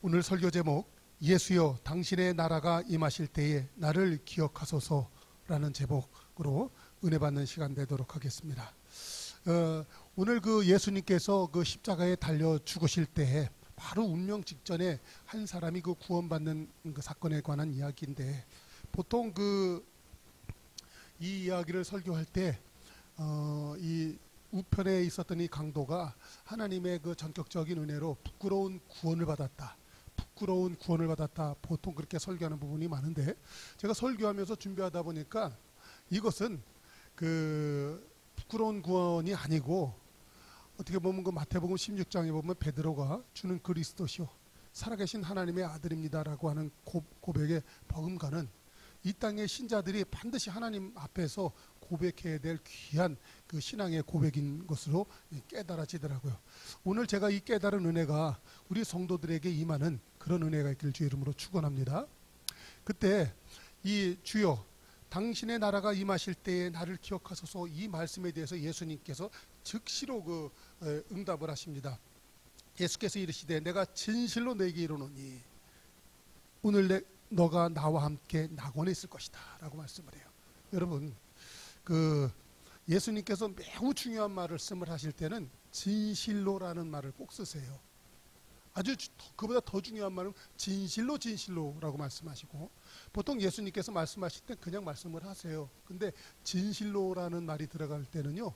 오늘 설교 제목 예수여 당신의 나라가 임하실 때에 나를 기억하소서라는 제목으로 은혜 받는 시간 되도록 하겠습니다. 오늘 그 예수님께서 그 십자가에 달려 죽으실 때 바로 운명 직전에 한 사람이 그 구원받는 그 사건에 관한 이야기인데, 보통 이 이야기를 설교할 때 이 우편에 있었던 이 강도가 하나님의 그 전격적인 은혜로 부끄러운 구원을 받았다, 보통 그렇게 설교하는 부분이 많은데, 제가 설교하면서 준비하다 보니까 이것은 그 부끄러운 구원이 아니고, 어떻게 보면 그 마태복음 16장에 보면 베드로가 주는 그리스도시요 살아계신 하나님의 아들입니다라고 하는 고백에 버금가는 이 땅의 신자들이 반드시 하나님 앞에서 고백해야 될 귀한 그 신앙의 고백인 것으로 깨달아지더라고요. 오늘 제가 이 깨달은 은혜가 우리 성도들에게 임하는 그런 은혜가 있길 주 이름으로 축원합니다. 그때 이 주여 당신의 나라가 임하실 때에 나를 기억하소서, 이 말씀에 대해서 예수님께서 즉시로 응답을 하십니다. 예수께서 이르시되 내가 진실로 내게 이르노니 오늘 너가 나와 함께 낙원에 있을 것이다 라고 말씀을 해요. 여러분, 예수님께서 매우 중요한 말씀을 하실 때는 진실로라는 말을 꼭 쓰세요. 아주 그보다 더 중요한 말은 진실로라고 말씀하시고, 보통 예수님께서 말씀하실 때 그냥 말씀을 하세요. 근데 진실로라는 말이 들어갈 때는요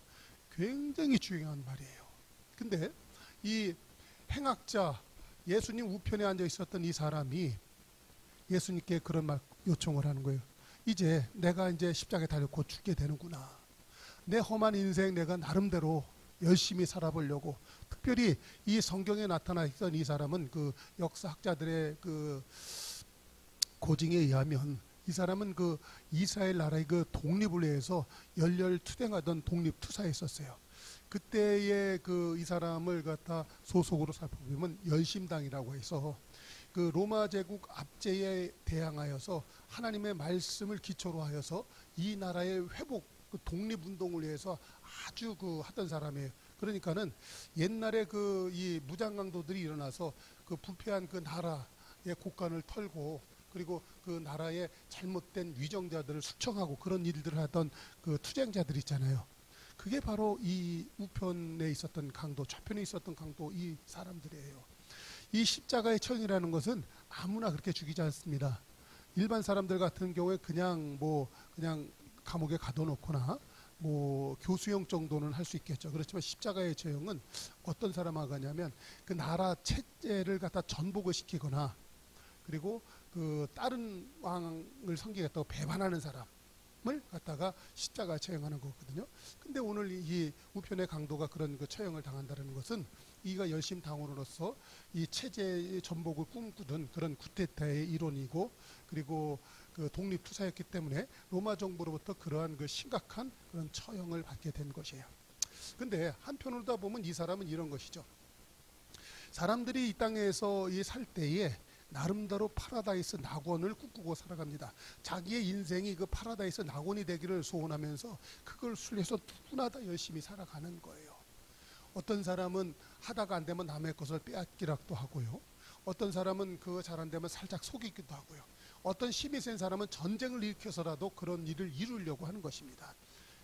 굉장히 중요한 말이에요. 근데 이 행악자, 예수님 우편에 앉아 있었던 이 사람이 예수님께 그런 말 요청을 하는 거예요. 이제 내가 이제 십자가에 달려 곧 죽게 되는구나. 내 험한 인생 내가 나름대로 열심히 살아보려고, 특별히 이 성경에 나타나 있던 이 사람은 그 역사학자들의 그 고증에 의하면 이 사람은 그 이스라엘 나라의 그 독립을 위해서 열렬투쟁하던 독립투사에 있었어요. 그때의 이 사람을 갖다 소속으로 살펴보면 열심당이라고 해서 그 로마 제국 압제에 대항하여서 하나님의 말씀을 기초로 하여서 이 나라의 회복, 독립운동을 위해서 아주 하던 사람이에요. 그러니까는 옛날에 이 무장강도들이 일어나서 그 부패한 그 나라의 곳간을 털고, 그리고 그 나라의 잘못된 위정자들을 숙청하고 그런 일들을 하던 그 투쟁자들 있잖아요. 그게 바로 이 우편에 있었던 강도, 좌편에 있었던 강도, 이 사람들이에요. 이 십자가의 처형이라는 것은 아무나 그렇게 죽이지 않습니다. 일반 사람들 같은 경우에 그냥 감옥에 가둬놓거나 교수형 정도는 할 수 있겠죠. 그렇지만 십자가의 처형은 어떤 사람하고 하냐면 그 나라 체제를 갖다 전복을 시키거나, 그리고 그 다른 왕을 섬기겠다고 배반하는 사람을 갖다가 십자가에 처형하는 거거든요. 근데 오늘 이 우편의 강도가 그런 처형을 당한다는 것은 이가 열심당으로서 이 체제의 전복을 꿈꾸던 그런 쿠데타의 일원이고, 그리고 그 독립투사였기 때문에 로마 정부로부터 그러한 심각한 그런 처형을 받게 된 것이에요. 근데 한편으로 보면 이 사람은 이런 것이죠. 사람들이 이 땅에서 살 때에 나름대로 파라다이스 낙원을 꿈꾸고 살아갑니다. 자기의 인생이 그 파라다이스 낙원이 되기를 소원하면서 그걸 위해서 누구나 다 열심히 살아가는 거예요. 어떤 사람은 하다가 안 되면 남의 것을 빼앗기라도 하고요. 어떤 사람은 그거 잘 안 되면 살짝 속이기도 하고요. 어떤 힘이 센 사람은 전쟁을 일으켜서라도 그런 일을 이루려고 하는 것입니다.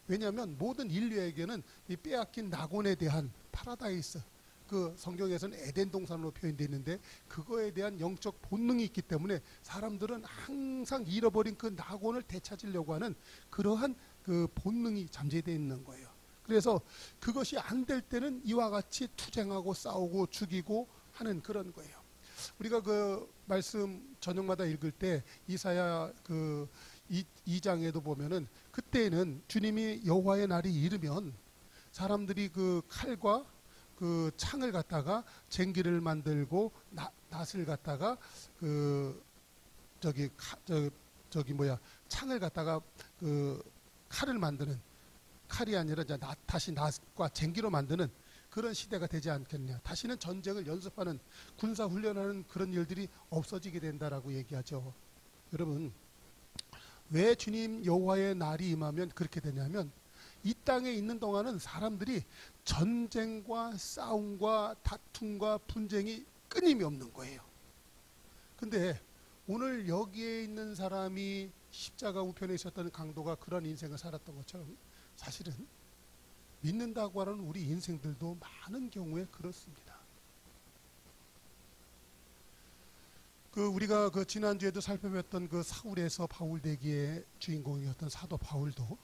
왜냐하면 모든 인류에게는 이 빼앗긴 낙원에 대한 파라다이스, 그 성경에서는 에덴 동산으로 표현되어 있는데 그거에 대한 영적 본능이 있기 때문에 사람들은 항상 잃어버린 그 낙원을 되찾으려고 하는 그러한 그 본능이 잠재되어 있는 거예요. 그래서 그것이 안 될 때는 이와 같이 투쟁하고 싸우고 죽이고 하는 그런 거예요. 우리가 그 말씀 저녁마다 읽을 때 이사야 2장에도 보면은 그때는 주님이 여호와의 날이 이르면 사람들이 그 칼과 그 창을 갖다가 쟁기를 만들고 낫을 갖다가 창을 갖다가 칼을 만드는, 칼이 아니라 다시 낫과 쟁기로 만드는 그런 시대가 되지 않겠냐. 다시는 전쟁을 연습하는, 군사훈련하는 그런 일들이 없어지게 된다라고 얘기하죠. 여러분, 왜 주님 여호와의 날이 임하면 그렇게 되냐면 이 땅에 있는 동안은 사람들이 전쟁과 싸움과 다툼과 분쟁이 끊임이 없는 거예요. 근데 오늘 여기에 있는 사람이 십자가 우편에 있었던 강도가 그런 인생을 살았던 것처럼 사실은 믿는다고 하는 우리 인생들도 많은 경우에 그렇습니다. 우리가 지난주에도 살펴봤던 사울에서 바울 되기의 주인공이었던 사도 바울도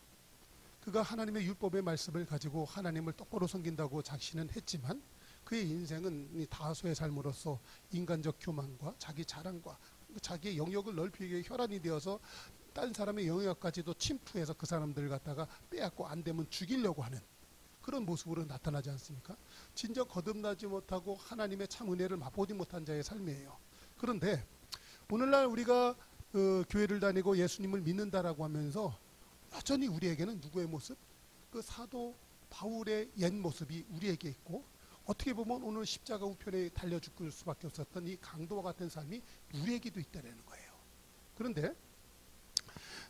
그가 하나님의 율법의 말씀을 가지고 하나님을 똑바로 섬긴다고 자신은 했지만 그의 인생은 다소의 삶으로서 인간적 교만과 자기 자랑과 자기의 영역을 넓히기 위해 혈안이 되어서 다른 사람의 영역까지도 침투해서 그 사람들을 갖다가 빼앗고 안 되면 죽이려고 하는 그런 모습으로 나타나지 않습니까? 진정 거듭나지 못하고 하나님의 참 은혜를 맛보지 못한 자의 삶이에요. 그런데 오늘날 우리가 교회를 다니고 예수님을 믿는다라고 하면서 여전히 우리에게는 누구의 모습? 사도 바울의 옛 모습이 우리에게 있고 어떻게 보면 오늘 십자가 우편에 달려 죽을 수밖에 없었던 이 강도와 같은 삶이 우리에게도 있다는 거예요. 그런데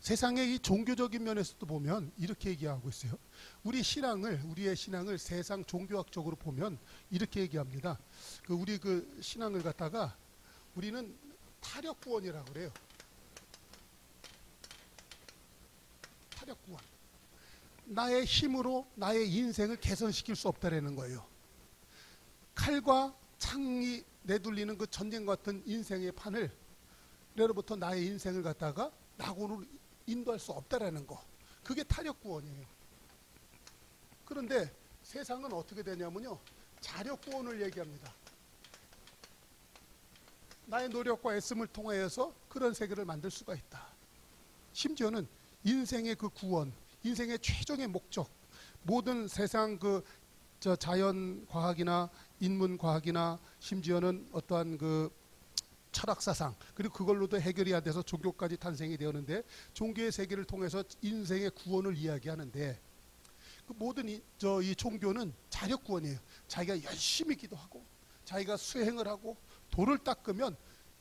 세상의 이 종교적인 면에서도 보면 이렇게 얘기하고 있어요. 우리의 신앙을 세상 종교학적으로 보면 이렇게 얘기합니다. 우리 신앙을 갖다가 우리는 타력구원이라고 그래요. 타력구원. 나의 힘으로 나의 인생을 개선시킬 수 없다라는 거예요. 칼과 창이 내돌리는 그 전쟁 같은 인생의 판을 내로부터 나의 인생을 갖다가 낙원으로 인도할 수 없다라는 거. 그게 타력구원이에요. 그런데 세상은 어떻게 되냐면요. 자력구원을 얘기합니다. 나의 노력과 애씀을 통하여서 그런 세계를 만들 수가 있다. 심지어는 인생의 그 구원, 인생의 최종의 목적, 모든 세상 자연과학이나 인문과학이나 심지어는 어떠한 철학사상 그리고 그걸로도 해결이 안 돼서 종교까지 탄생이 되었는데 종교의 세계를 통해서 인생의 구원을 이야기하는데 모든 이 종교는 자력구원이에요. 자기가 열심히 기도하고 자기가 수행을 하고 도를 닦으면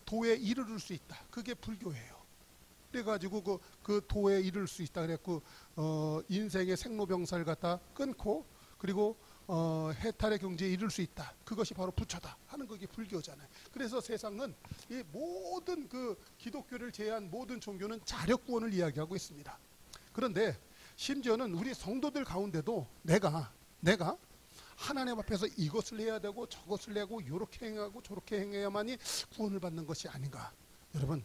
도에 이르를 수 있다. 그게 불교예요. 그래가지고 그 도에 이를 수 있다. 그랬고 인생의 생로병사를 갖다 끊고 그리고 해탈의 경지에 이를 수 있다. 그것이 바로 부처다 하는 그게 불교잖아요. 그래서 세상은 이 모든 기독교를 제외한 모든 종교는 자력구원을 이야기하고 있습니다. 그런데 심지어는 우리 성도들 가운데도 내가 하나님 앞에서 이것을 해야 되고 저것을 하고 이렇게 행하고 저렇게 행해야만이 구원을 받는 것이 아닌가. 여러분,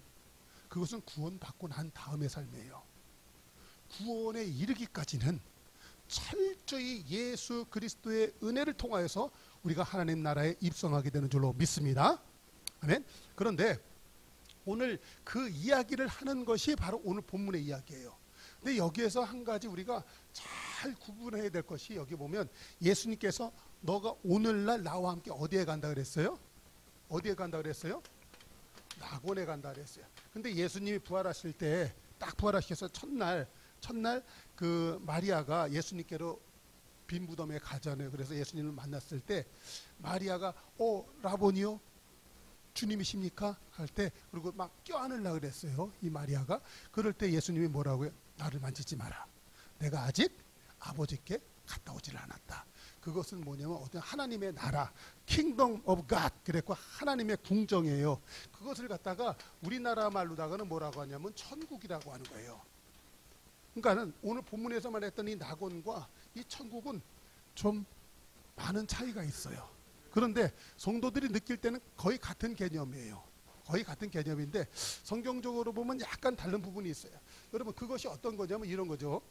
그것은 구원받고 난 다음의 삶이에요. 구원에 이르기까지는 철저히 예수 그리스도의 은혜를 통하여서 우리가 하나님 나라에 입성하게 되는 줄로 믿습니다. 아멘. 그런데 오늘 그 이야기를 하는 것이 바로 오늘 본문의 이야기예요. 근데 여기에서 한 가지 우리가 잘 구분해야 될 것이 여기 보면 예수님께서 너가 오늘날 나와 함께 어디에 간다 그랬어요? 어디에 간다 그랬어요? 낙원에 간다 그랬어요. 근데 예수님이 부활하실 때 딱 부활하셔서 첫날 마리아가 예수님께로 빈 무덤에 가잖아요. 그래서 예수님을 만났을 때 마리아가 라보니요 주님이십니까? 할 때 그리고 막 껴안으려고 그랬어요. 이 마리아가. 그럴 때 예수님이 뭐라고요? 나를 만지지 마라. 내가 아직 아버지께 갔다 오지를 않았다. 그것은 뭐냐면 어떤 하나님의 나라, Kingdom of God, 그랬고 하나님의 궁정이에요. 그것을 갖다가 우리나라 말로다가는 뭐라고 하냐면 천국이라고 하는 거예요. 그러니까는 오늘 본문에서만 했던 이 낙원과 이 천국은 좀 많은 차이가 있어요. 그런데 성도들이 느낄 때는 거의 같은 개념이에요. 거의 같은 개념인데 성경적으로 보면 약간 다른 부분이 있어요. 여러분, 그것이 어떤 거냐면 이런 거죠.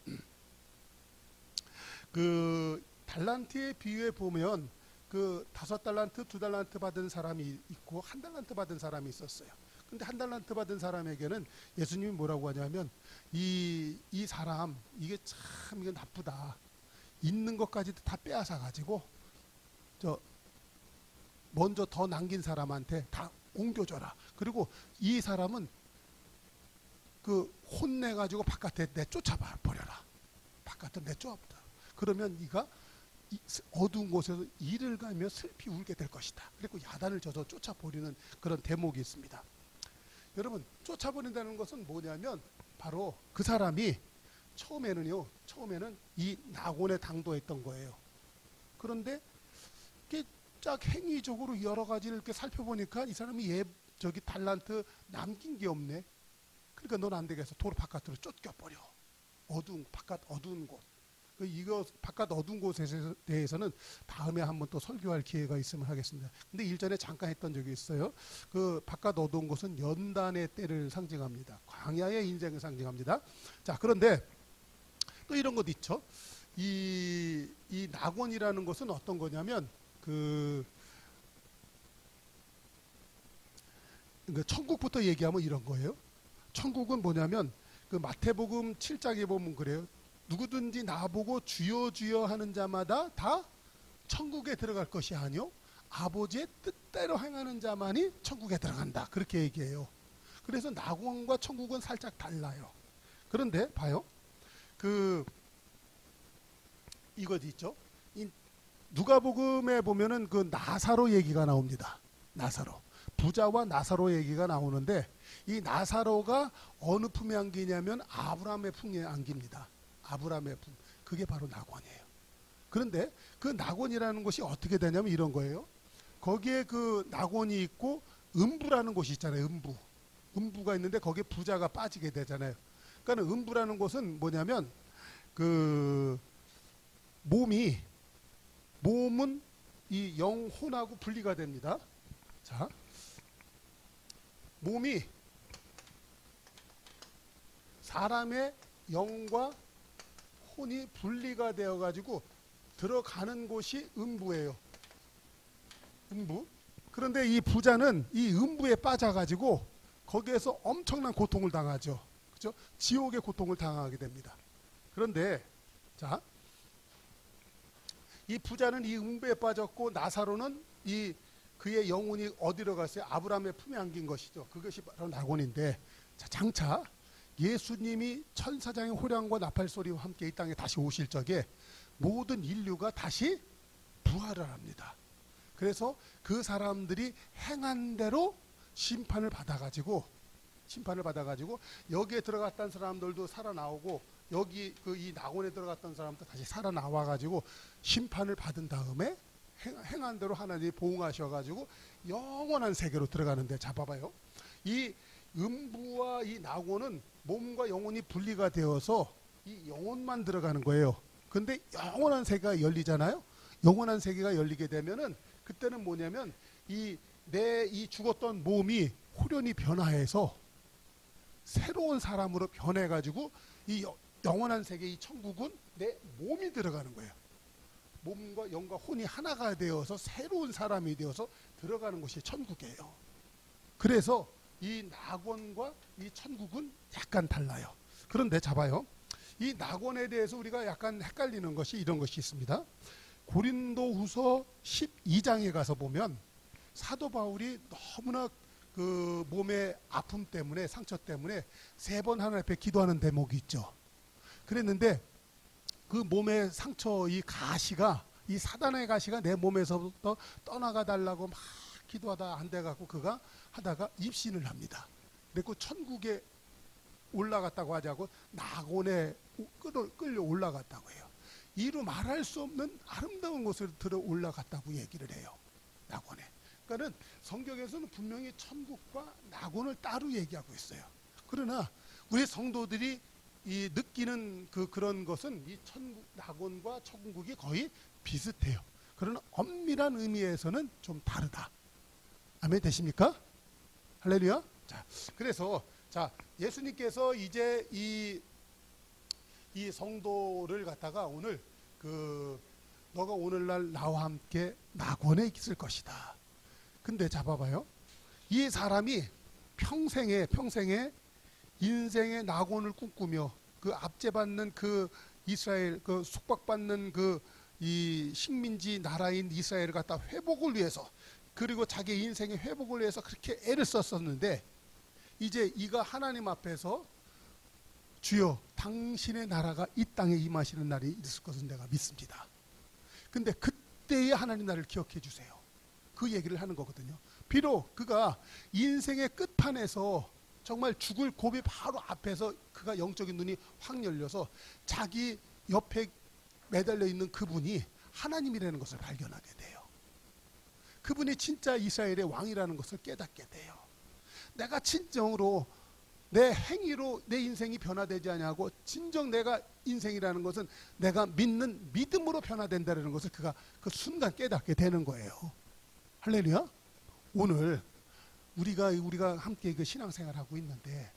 달란트의 비유에 보면 5달란트, 2달란트 받은 사람이 있고 1달란트 받은 사람이 있었어요. 근데 1달란트 받은 사람에게는 예수님이 뭐라고 하냐면 이 사람 이게 참 이거 나쁘다. 있는 것까지도 다 빼앗아 가지고 먼저 더 남긴 사람한테 다 옮겨줘라. 그리고 이 사람은 혼내 가지고 바깥에 내쫓아 버려라. 바깥에 내쫓아버려. 그러면 네가 어두운 곳에서 이를 가며 슬피 울게 될 것이다. 그리고 야단을 져서 쫓아버리는 그런 대목이 있습니다. 여러분, 쫓아버린다는 것은 뭐냐면 바로 그 사람이 처음에는 이 낙원에 당도했던 거예요. 그런데 쫙 행위적으로 여러 가지를 이렇게 살펴보니까 이 사람이 저기 달란트 남긴 게 없네. 그러니까 넌 안 되겠어. 도로 바깥으로 쫓겨버려. 바깥 어두운 곳. 이거 바깥 어두운 곳에 대해서는 다음에 한번 또 설교할 기회가 있으면 하겠습니다. 근데 일전에 잠깐 했던 적이 있어요. 그 바깥 어두운 곳은 연단의 때를 상징합니다. 광야의 인생을 상징합니다. 자, 그런데 또 이런 것 있죠. 이 낙원이라는 것은 어떤 거냐면 천국부터 얘기하면 이런 거예요. 천국은 뭐냐면 그 마태복음 7장에 보면 그래요. 누구든지 나보고 주여 주여 하는 자마다 다 천국에 들어갈 것이 아니요 아버지의 뜻대로 행하는 자만이 천국에 들어간다. 그렇게 얘기해요. 그래서 낙원과 천국은 살짝 달라요. 그런데 봐요. 이것 있죠. 이 누가복음에 보면은 그 나사로 얘기가 나옵니다. 나사로. 부자와 나사로 얘기가 나오는데 이 나사로가 어느 품에 안기냐면 아브라함의 품에 안깁니다. 아브라함의 품. 그게 바로 낙원이에요. 그런데 그 낙원이라는 것이 어떻게 되냐면 이런 거예요. 거기에 그 낙원이 있고 음부라는 곳이 있잖아요. 음부가 있는데 거기에 부자가 빠지게 되잖아요. 그러니까 음부라는 곳은 뭐냐면 몸은 이 영혼하고 분리가 됩니다. 자, 몸이 사람의 영과 혼이 분리가 되어 가지고 들어가는 곳이 음부예요. 음부. 그런데 이 부자는 이 음부에 빠져 가지고 거기에서 엄청난 고통을 당하죠. 그렇죠? 지옥의 고통을 당하게 됩니다. 그런데 자, 이 부자는 이 음부에 빠졌고 나사로는 그의 영혼이 어디로 갔어요? 아브라함의 품에 안긴 것이죠. 그것이 바로 낙원인데, 자, 장차 예수님이 천사장의 호령과 나팔 소리와 함께 이 땅에 다시 오실 적에 모든 인류가 다시 부활을 합니다. 그래서 그 사람들이 행한 대로 심판을 받아가지고 여기에 들어갔던 사람들도 살아나오고 여기 이 낙원에 들어갔던 사람도 다시 살아나와가지고 심판을 받은 다음에 행한 대로 하나님이 보응하셔가지고 영원한 세계로 들어가는데, 잡아봐요. 이 음부와 이 낙원은 몸과 영혼이 분리가 되어서 이 영혼만 들어가는 거예요. 근데 영원한 세계가 열리잖아요. 영원한 세계가 열리게 되면은 그때는 뭐냐면 이 죽었던 몸이 후련히 변화해서 새로운 사람으로 변해가지고 이 영원한 세계, 이 천국은 내 몸이 들어가는 거예요. 몸과 영과 혼이 하나가 되어서 새로운 사람이 되어서 들어가는 곳이 천국이에요. 그래서 이 낙원과 이 천국은 약간 달라요. 그런데 잡아요. 이 낙원에 대해서 우리가 약간 헷갈리는 것이 이런 것이 있습니다. 고린도후서 12장에 가서 보면 사도 바울이 너무나 그 몸의 아픔 때문에, 상처 때문에 3번 하나님 앞에 기도하는 대목이 있죠. 그랬는데 그 몸의 상처, 이 사단의 가시가 내 몸에서부터 떠나가 달라고 막 기도하다 안 돼갖고 그가 하다가 입신을 합니다. 그리고 천국에 올라갔다고 하자고 낙원에 끌려 올라갔다고 해요. 이루 말할 수 없는 아름다운 곳을 들어 올라갔다고 얘기를 해요. 낙원에. 그러니까 성경에서는 분명히 천국과 낙원을 따로 얘기하고 있어요. 그러나 우리 성도들이 느끼는 그런 것은 이 낙원과 천국이 거의 비슷해요. 그러나 엄밀한 의미에서는 좀 다르다. 아멘 되십니까? 할렐루야. 자, 그래서 예수님께서 이제 이 성도를 갖다가 오늘 너가 오늘날 나와 함께 낙원에 있을 것이다. 근데 잡아봐요. 이 사람이 평생에 인생의 낙원을 꿈꾸며 그 압제받는 그 이스라엘, 그 속박받는 이 식민지 나라인 이스라엘을 갖다 회복을 위해서, 그리고 자기 인생의 회복을 위해서 그렇게 애를 썼었는데, 이제 이가 하나님 앞에서 주여 당신의 나라가 이 땅에 임하시는 날이 있을 것은 내가 믿습니다. 근데 그때의 하나님 나를 기억해 주세요. 그 얘기를 하는 거거든요. 비록 그가 인생의 끝판에서 정말 죽을 고비 바로 앞에서 그가 영적인 눈이 확 열려서 자기 옆에 매달려 있는 그분이 하나님이라는 것을 발견하게 돼요. 그분이 진짜 이스라엘의 왕이라는 것을 깨닫게 돼요. 내가 진정으로 내 행위로 내 인생이 변화되지 않냐고, 진정 내가 인생이라는 것은 내가 믿는 믿음으로 변화된다는 것을 그가 그 순간 깨닫게 되는 거예요. 할렐루야. 오늘 우리가 함께 그 신앙생활 하고 있는데,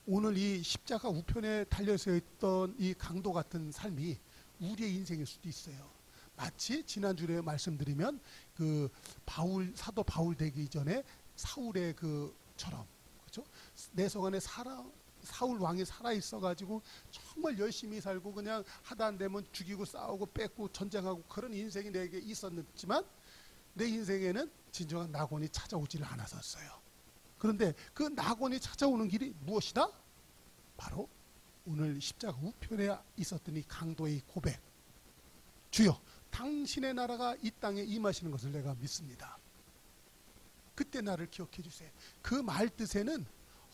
오늘 이 십자가 우편에 달려서 있던 이 강도 같은 삶이 우리의 인생일 수도 있어요. 마치 지난주에 말씀드리면 그 사도 바울 되기 전에 사울의 그처럼, 그렇죠? 내 속안에 사울 왕이 살아 있어가지고 정말 열심히 살고 그냥 하다 안 되면 죽이고 싸우고 뺏고 전쟁하고 그런 인생이 내게 있었지만, 내 인생에는 진정한 낙원이 찾아오지를 않았었어요. 그런데 그 낙원이 찾아오는 길이 무엇이다? 바로 오늘 십자가 우편에 있었던 이 강도의 고백. 주여, 당신의 나라가 이 땅에 임하시는 것을 내가 믿습니다. 그때 나를 기억해 주세요. 그 말 뜻에는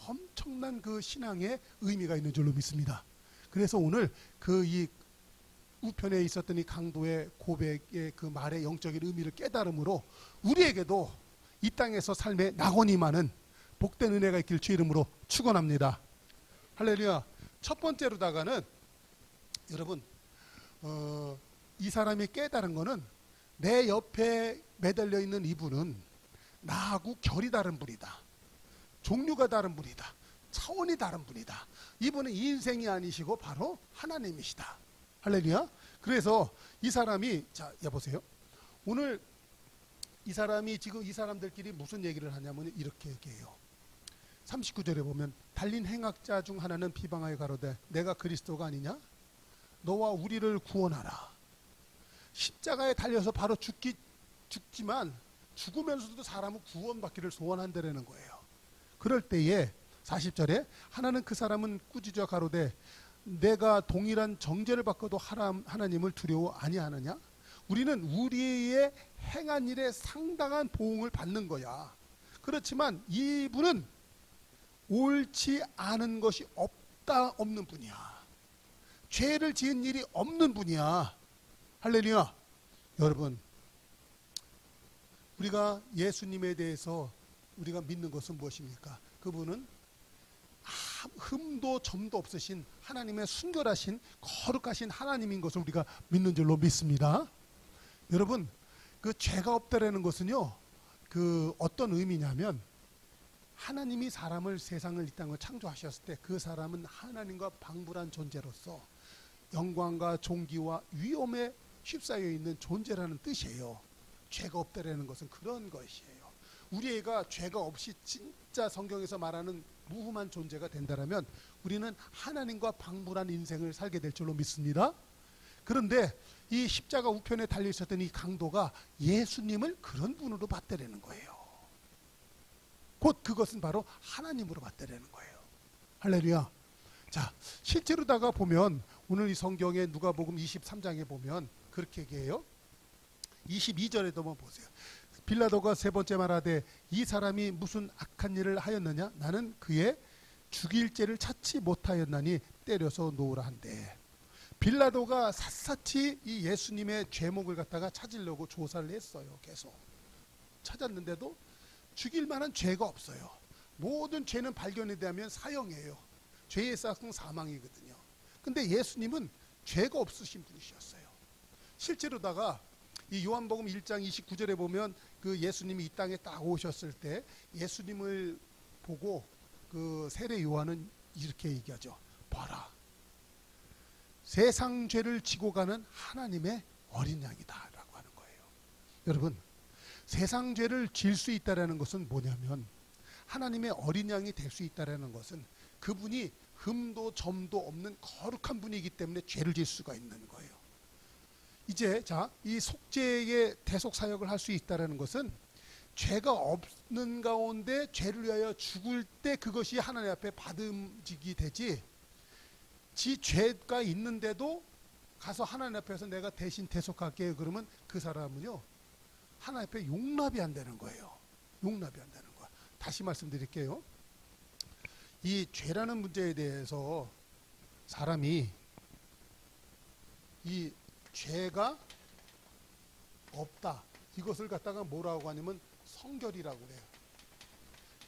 엄청난 그 신앙의 의미가 있는 줄로 믿습니다. 그래서 오늘 그 이 우편에 있었던 이 강도의 고백의 그 말의 영적인 의미를 깨달음으로 우리에게도 이 땅에서 삶의 낙원이 많은 복된 은혜가 있길 주 이름으로 축원합니다. 할렐루야. 첫 번째로다가는 여러분, 이 사람이 깨달은 거는 내 옆에 매달려 있는 이분은 나하고 결이 다른 분이다. 종류가 다른 분이다. 차원이 다른 분이다. 이분은 인생이 아니시고 바로 하나님이시다. 할렐루야. 그래서 이 사람이, 자, 여보세요. 오늘 이 사람이 지금 이 사람들끼리 무슨 얘기를 하냐면 이렇게 얘기해요. 39절에 보면 달린 행악자 중 하나는 비방하여 가로되 내가 그리스도가 아니냐? 너와 우리를 구원하라. 십자가에 달려서 바로 죽지만 죽으면서도 사람은 구원받기를 소원한다는 거예요. 그럴 때에 40절에 하나는 그 사람은 꾸짖어 가로되 내가 동일한 정죄를 받고도 하나님을 두려워 아니하느냐? 우리는 우리의 행한 일에 상당한 보응을 받는 거야. 그렇지만 이분은 옳지 않은 것이 없는 분이야. 죄를 지은 일이 없는 분이야. 할렐루야. 여러분, 우리가 예수님에 대해서 우리가 믿는 것은 무엇입니까? 그분은 흠도 점도 없으신 하나님의 순결하신 거룩하신 하나님인 것을 우리가 믿는 줄로 믿습니다. 여러분, 그 죄가 없다라는 것은요, 그 어떤 의미냐면 하나님이 사람을, 세상을, 이 땅을 창조하셨을 때 그 사람은 하나님과 방불한 존재로서 영광과 존귀와 위엄에 휩싸여 있는 존재라는 뜻이에요. 죄가 없다라는 것은 그런 것이에요. 우리 애가 죄가 없이 진짜 성경에서 말하는 무흠한 존재가 된다면 우리는 하나님과 방불한 인생을 살게 될 줄로 믿습니다. 그런데 이 십자가 우편에 달려 있었던 이 강도가 예수님을 그런 분으로 봤다라는 거예요. 곧 그것은 바로 하나님으로 봤다라는 거예요. 할렐루야. 자, 실제로다가 보면 오늘 이 성경에 누가복음 23장에 보면 그렇게 얘기해요. 22절에도 한번 보세요. 빌라도가 세 번째 말하되 이 사람이 무슨 악한 일을 하였느냐? 나는 그의 죽일 죄를 찾지 못하였나니 때려서 놓으라 한대. 빌라도가 샅샅이 이 예수님의 죄목을 갖다가 찾으려고 조사를 했어요. 계속 찾았는데도 죽일 만한 죄가 없어요. 모든 죄는 발견이 되면 사형이에요. 죄의 싹은 사망이거든요. 근데 예수님은 죄가 없으신 분이셨어요. 실제로다가 이 요한복음 1장 29절에 보면 그 예수님이 이 땅에 딱 오셨을 때 예수님을 보고 그 세례 요한은 이렇게 얘기하죠. 봐라, 세상 죄를 지고 가는 하나님의 어린 양이다 라고 하는 거예요. 여러분, 세상 죄를 질 수 있다는 것은 뭐냐면 하나님의 어린 양이 될 수 있다는 것은 그분이 흠도 점도 없는 거룩한 분이기 때문에 죄를 질 수가 있는 거예요. 이제 자, 이 속죄의 대속 사역을 할 수 있다는 것은 죄가 없는 가운데 죄를 위하여 죽을 때 그것이 하나님 앞에 받음직이 되지, 지 죄가 있는데도 가서 하나님 앞에서 내가 대신 대속할게요 그러면 그 사람은요 하나님 앞에 용납이 안 되는 거예요. 용납이 안 되는 거야. 다시 말씀드릴게요. 이 죄라는 문제에 대해서 사람이 이 죄가 없다, 이것을 갖다가 뭐라고 하냐면 성결이라고 그래요.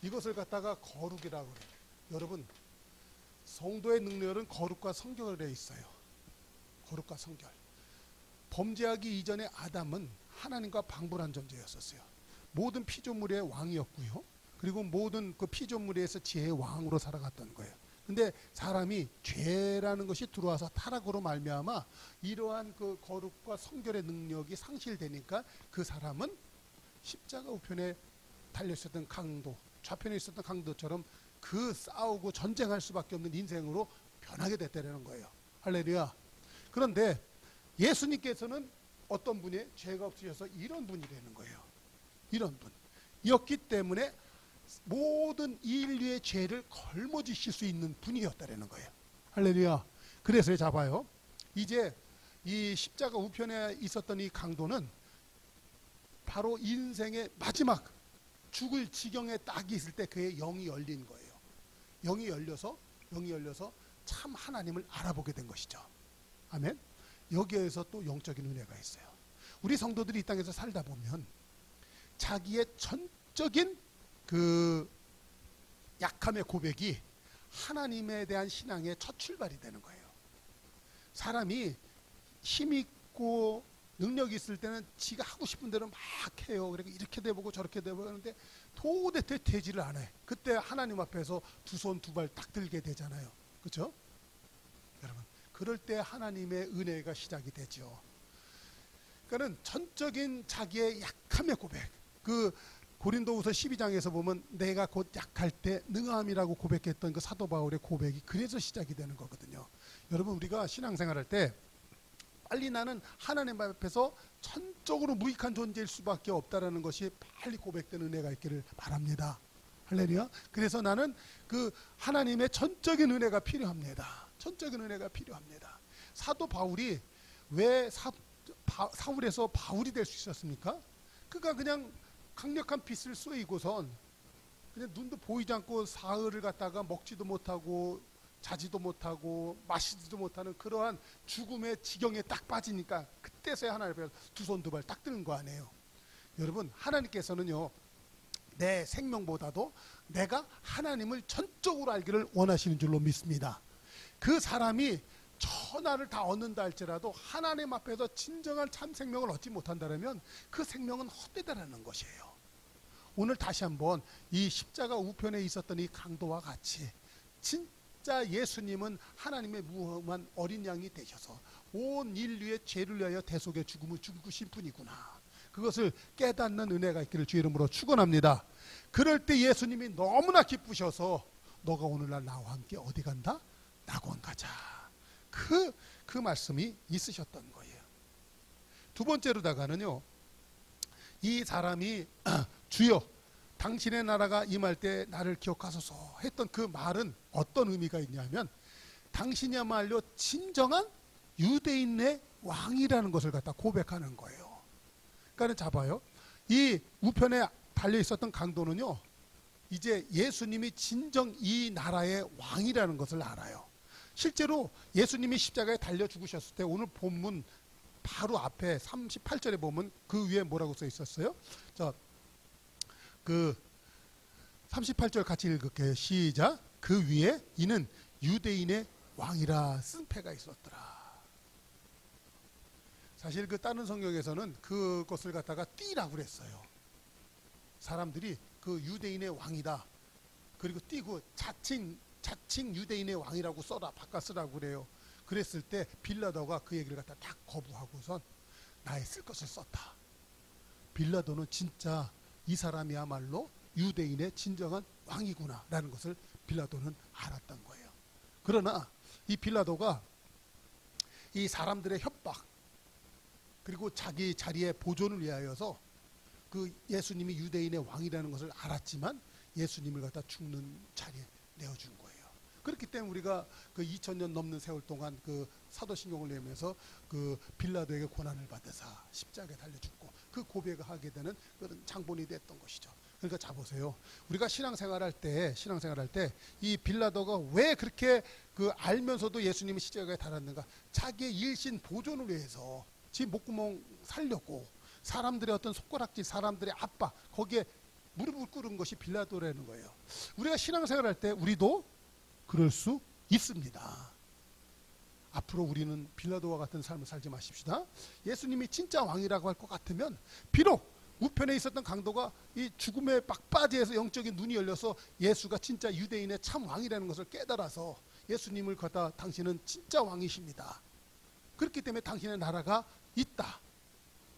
이것을 갖다가 거룩이라고 그래요. 여러분, 성도의 능력은 거룩과 성결에 있어요. 거룩과 성결. 범죄하기 이전에 아담은 하나님과 방불한 존재였었어요. 모든 피조물의 왕이었고요. 그리고 모든 그 피조물에서 지혜의 왕으로 살아갔던 거예요. 근데 사람이 죄라는 것이 들어와서 타락으로 말미암아 이러한 그 거룩과 성결의 능력이 상실되니까 그 사람은 십자가 우편에 달려있었던 강도, 좌편에 있었던 강도처럼 그 싸우고 전쟁할 수밖에 없는 인생으로 변하게 됐다는 거예요. 할렐루야. 그런데 예수님께서는 어떤 분이 죄가 없으셔서 이런 분이 되는 거예요. 이런 분이었기 때문에 모든 인류의 죄를 걸머지실 수 있는 분이었다는 거예요. 할렐루야. 그래서 잡아요. 이제 이 십자가 우편에 있었던 이 강도는 바로 인생의 마지막 죽을 지경에 딱 있을 때 그의 영이 열린 거예요. 영이 열려서 참 하나님을 알아보게 된 것이죠. 아멘. 여기에서 또 영적인 은혜가 있어요. 우리 성도들이 이 땅에서 살다 보면 자기의 전적인 그 약함의 고백이 하나님에 대한 신앙의 첫 출발이 되는 거예요. 사람이 힘있고 능력이 있을 때는 지가 하고 싶은 대로 막 해요. 그리고 이렇게 돼보고 저렇게 돼보고 하는데 도대체 되지를 않아요. 그때 하나님 앞에서 두 손 두 발 딱 들게 되잖아요. 그렇죠? 여러분, 그럴 때 하나님의 은혜가 시작이 되죠. 그러니까 전적인 자기의 약함의 고백, 그 고린도후서 12장에서 보면 내가 곧 약할 때 능함이라고 고백했던 그 사도 바울의 고백이 그래서 시작이 되는 거거든요. 여러분, 우리가 신앙생활할 때 빨리 나는 하나님 앞에서 전적으로 무익한 존재일 수밖에 없다라는 것이 빨리 고백되는 은혜가 있기를 바랍니다. 할렐루야. 그래서 나는 그 하나님의 전적인 은혜가 필요합니다. 전적인 은혜가 필요합니다. 사도 바울이 왜 사울에서 바울이 될 수 있었습니까? 그가 그냥 강력한 빛을 쏘이고선 그냥 눈도 보이지 않고 사흘을 갖다가 먹지도 못하고 자지도 못하고 마시지도 못하는 그러한 죽음의 지경에 딱 빠지니까 그때서야 하나님 앞에 두 손 두 발 딱 드는 거 아니에요. 여러분, 하나님께서는요, 내 생명보다도 내가 하나님을 전적으로 알기를 원하시는 줄로 믿습니다. 그 사람이 천하를 다 얻는다 할지라도 하나님 앞에서 진정한 참 생명을 얻지 못한다면 그 생명은 헛되다라는 것이에요. 오늘 다시 한번 이 십자가 우편에 있었던 이 강도와 같이 진짜 예수님은 하나님의 무함한 어린 양이 되셔서 온 인류의 죄를 위하여 대속의 죽음을 죽으신 분이구나. 그것을 깨닫는 은혜가 있기를 주의 이름으로 축원합니다. 그럴 때 예수님이 너무나 기쁘셔서 너가 오늘날 나와 함께 어디 간다? 낙원 가자. 그 말씀이 있으셨던 거예요. 두 번째로다가는요, 이 사람이 주여 당신의 나라가 임할 때 나를 기억하소서 했던 그 말은 어떤 의미가 있냐면 당신이야말로 진정한 유대인의 왕이라는 것을 갖다 고백하는 거예요. 그러니까 잡아요. 이 우편에 달려 있었던 강도는요, 이제 예수님이 진정 이 나라의 왕이라는 것을 알아요. 실제로 예수님이 십자가에 달려 죽으셨을 때 오늘 본문 바로 앞에 38절에 보면 그 위에 뭐라고 써 있었어요? 자, 그 38절 같이 읽을게요. 시작. 그 위에 이는 유대인의 왕이라 쓴 패가 있었더라. 사실 그 다른 성경에서는 그것을 갖다가 띠라고 그랬어요. 사람들이 그 유대인의 왕이다. 그리고 띠고 자칭 유대인의 왕이라고 써라, 바꿔 쓰라고 그래요. 그랬을 때 빌라도가 그 얘기를 갖다 딱 거부하고선 나의 쓸 것을 썼다. 빌라도는 진짜 이 사람이야말로 유대인의 진정한 왕이구나 라는 것을 빌라도는 알았던 거예요. 그러나 이 빌라도가 이 사람들의 협박 그리고 자기 자리의 보존을 위하여서 그 예수님이 유대인의 왕이라는 것을 알았지만 예수님을 갖다 죽는 자리에 내어준 거예요. 그렇기 때문에 우리가 그 2000년 넘는 세월 동안 그 사도신경을 내면서 그 빌라도에게 고난을 받으사 십자가에 달려 죽고 그 고백을 하게 되는 그런 장본이 됐던 것이죠. 그러니까 자 보세요. 우리가 신앙생활할 때 이 빌라도가 왜 그렇게 그 알면서도 예수님이 십자가에 달았는가? 자기의 일신 보존을 위해서 지 목구멍 살렸고 사람들의 어떤 손가락질, 사람들의 압박, 거기에 무릎을 꿇은 것이 빌라도라는 거예요. 우리가 신앙생활 할 때 우리도 그럴 수 있습니다. 앞으로 우리는 빌라도와 같은 삶을 살지 마십시다. 예수님이 진짜 왕이라고 할 것 같으면 비록 우편에 있었던 강도가 이 죽음의 막바지에서 영적인 눈이 열려서 예수가 진짜 유대인의 참 왕이라는 것을 깨달아서 예수님을 갖다 당신은 진짜 왕이십니다. 그렇기 때문에 당신의 나라가 있다